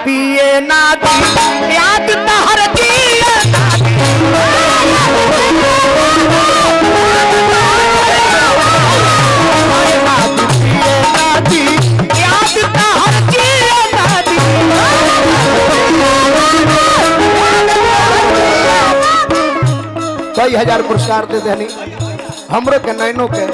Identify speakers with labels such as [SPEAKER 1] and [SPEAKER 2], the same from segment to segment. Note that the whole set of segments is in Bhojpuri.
[SPEAKER 1] पिए ना दी याद तहर दिए ना दी पिए ना दी याद तहर दिए ना दी कई हजार पुरस्कार दे देनी हमरो के नैनो के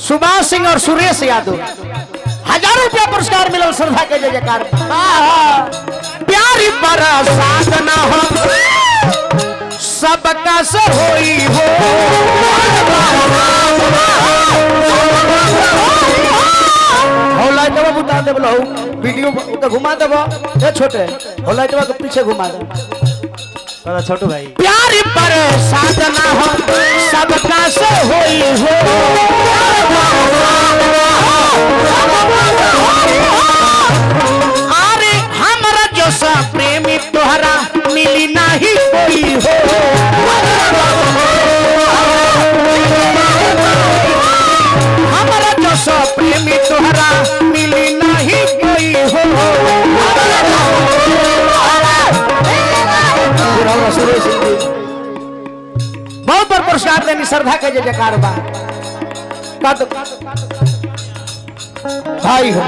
[SPEAKER 1] सुभाष सिंह और सुरेश यादव हजारों रुपया पुरस्कार मिलल श्रद्धा के जय जयकार प्यारी बरसात ना हो सबका से होई हो लाइट बुता दे बोलो वीडियो तो घुमा देबो ए छोटे लाइट के पीछे घुमा दे छोटू भाई प्यारी बरसात ना हो सबका से होई हो अरे हमरा जो सा प्रेमी तोहरा मिली नहीं कोई हो हमरा जो सा प्रेमी तोहरा मिली नहीं कोई हो बहुत बार पुरस्कार देनी श्रद्धा के जय जयकार बा भाई हो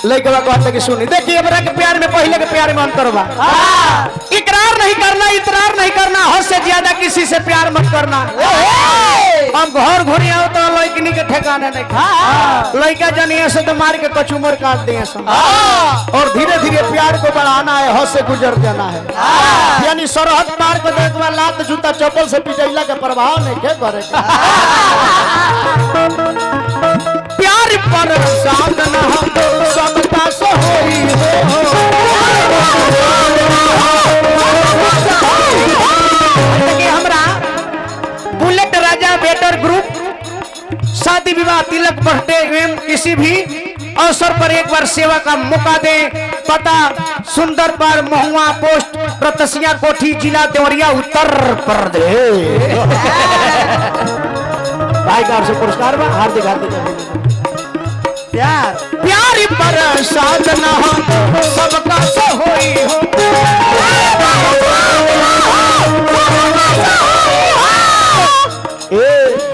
[SPEAKER 1] लेके बा कहते कि सुनी देखिए हमरा के प्यार में पहले के प्यार में अंतर बा इकरार नहीं करना इतरार नहीं करना हद से ज्यादा किसी से प्यार मत करना हम घर घुरी आओ तो लड़कनी के ठिकाने नहीं लड़का जनिए से तो मार के कचूमर काट दिए और धीरे धीरे प्यार को बढ़ाना है हद से गुजर जाना है यानी सरहद पार को देख लात जूता चप्पल से पिटैला के प्रभाव नहीं के करे प्यार पर साथ न हो सबका से होई हो हमरा बुलेट राजा बेटर ग्रुप शादी विवाह तिलक बर्थडे एवं किसी भी अवसर पर एक बार सेवा का मौका दे पता सुंदर पर महुआ पोस्ट प्रतसिया कोठी जिला देवरिया उत्तर प्रदेश भाई का से पुरस्कार बा हार्दिक हार्दिक प्यार प्यारी पर साथ ना हो सबका से होई हो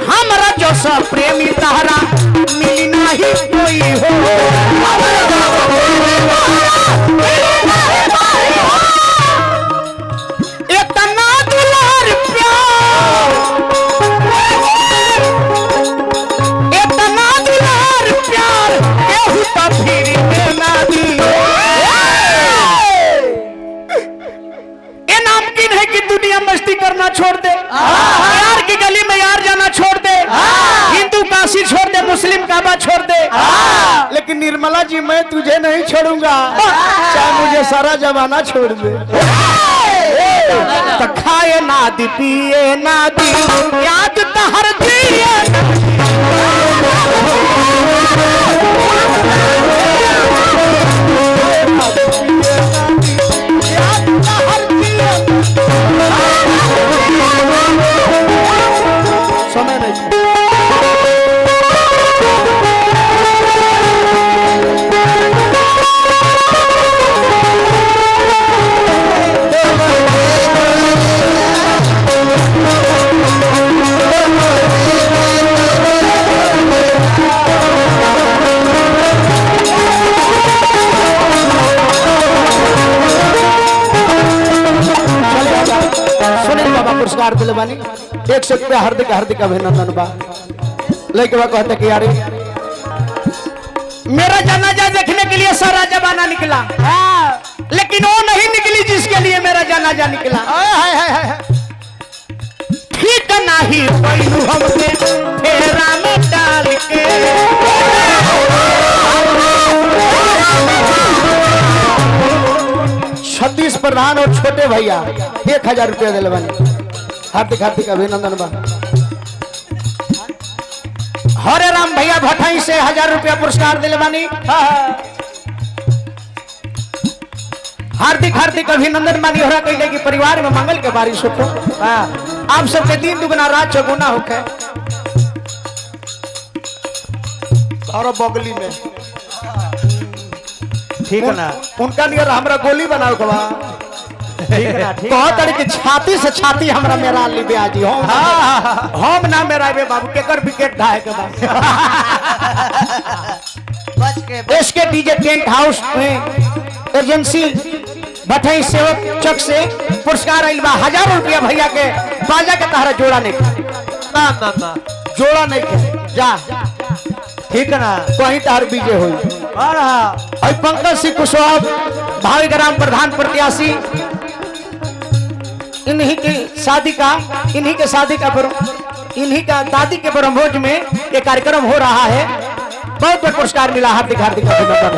[SPEAKER 1] हमरा जो सब प्रेमी तहरा मिली नहीं कोई हो इतना दुलार प्यार इतना दुलार प्यार केहू तो फिर ना दी ये नामुमकिन है कि दुनिया मस्ती करना छोड़ दे यार की गली में यार जाना छोड़ दे हिंदू काशी छोड़ दे मुस्लिम काबा छोड़ दे लेकिन निर्मला जी मैं तुझे नहीं छोड़ूंगा चाहे मुझे सारा जमाना छोड़ दे तो खाए ना दी पिए ना दी याद तहर दिए समय नहीं पुरस्कार दिले बानी 100 रुपया हार्दिक हार्दिक अभिनंदन बा लेके बा कहते कि यार मेरा जनाजा देखने के लिए सारा जमाना निकला लेकिन वो नहीं निकली जिसके लिए मेरा जनाजा निकला। ठीक नहीं कोई हमने फेरा में डाल के छत्तीस प्रधान और छोटे भैया 1000 रुपया दिल बने। हार्दिक हार्दिक अभिनंदन बा। हरे राम भैया भटाई से 1000 रुपया पुरस्कार दिल बानी। हार्दिक हार्दिक अभिनंदन मानी हो रहा कहले कि परिवार में मंगल के बारिश हो। आप सबके दिन दुगना रात चौगुना होके और बगली में
[SPEAKER 2] ठीक ना
[SPEAKER 1] उनका नियर हमरा गोली बनाओ के बा।
[SPEAKER 2] ठीक ना ठीक
[SPEAKER 1] बहुत तरीके छाती से छाती हमरा मेरा ली ब्याजी हम ना मेरा बे बाबू केकर विकेट ढाए के बा।
[SPEAKER 2] बच के
[SPEAKER 1] एसके डीजे टेंट हाउस में एजेंसी भटाई सेवक चक से पुरस्कार आइल बा। 1000 रुपया भैया के बाजा के तहरा जोड़ा नहीं
[SPEAKER 2] ना ना ना
[SPEAKER 1] जोड़ा नहीं के जा
[SPEAKER 2] ठीक ना
[SPEAKER 1] कहीं तार बीजे हुई।
[SPEAKER 2] और
[SPEAKER 1] और पंकज सिंह कुशवाहा भावी ग्राम प्रधान प्रत्याशी इन्हीं की शादी का इन्हीं का दादी के ब्रह्मभोज में ये कार्यक्रम हो रहा है। बहुत बहुत पुरस्कार मिला। हार्दिक हार्दिक अभिनंदन।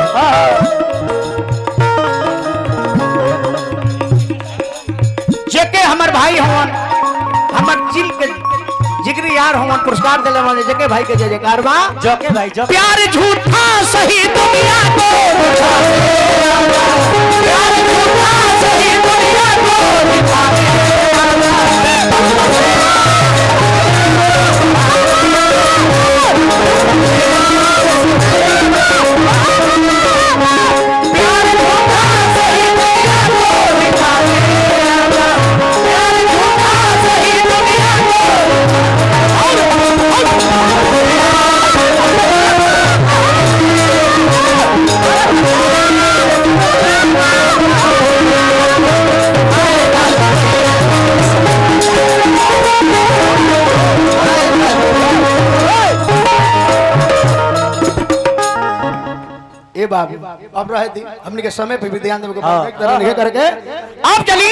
[SPEAKER 1] जेके हमार भाई हवन हमार जिल के जिगरी यार हवन पुरस्कार दिले वाले जेके भाई के जय जयकार बा।
[SPEAKER 2] जोके भाई जो
[SPEAKER 1] प्यार झूठा सही दुनिया को प्यार झूठा सही दुनिया को दिखावे। प्यार झूठा सही दुनिया को दिखावे। प्यार झूठा सही दुनिया ए बाबू अब रहे दी हमने के समय पे भी ध्यान देवे के करके आप चली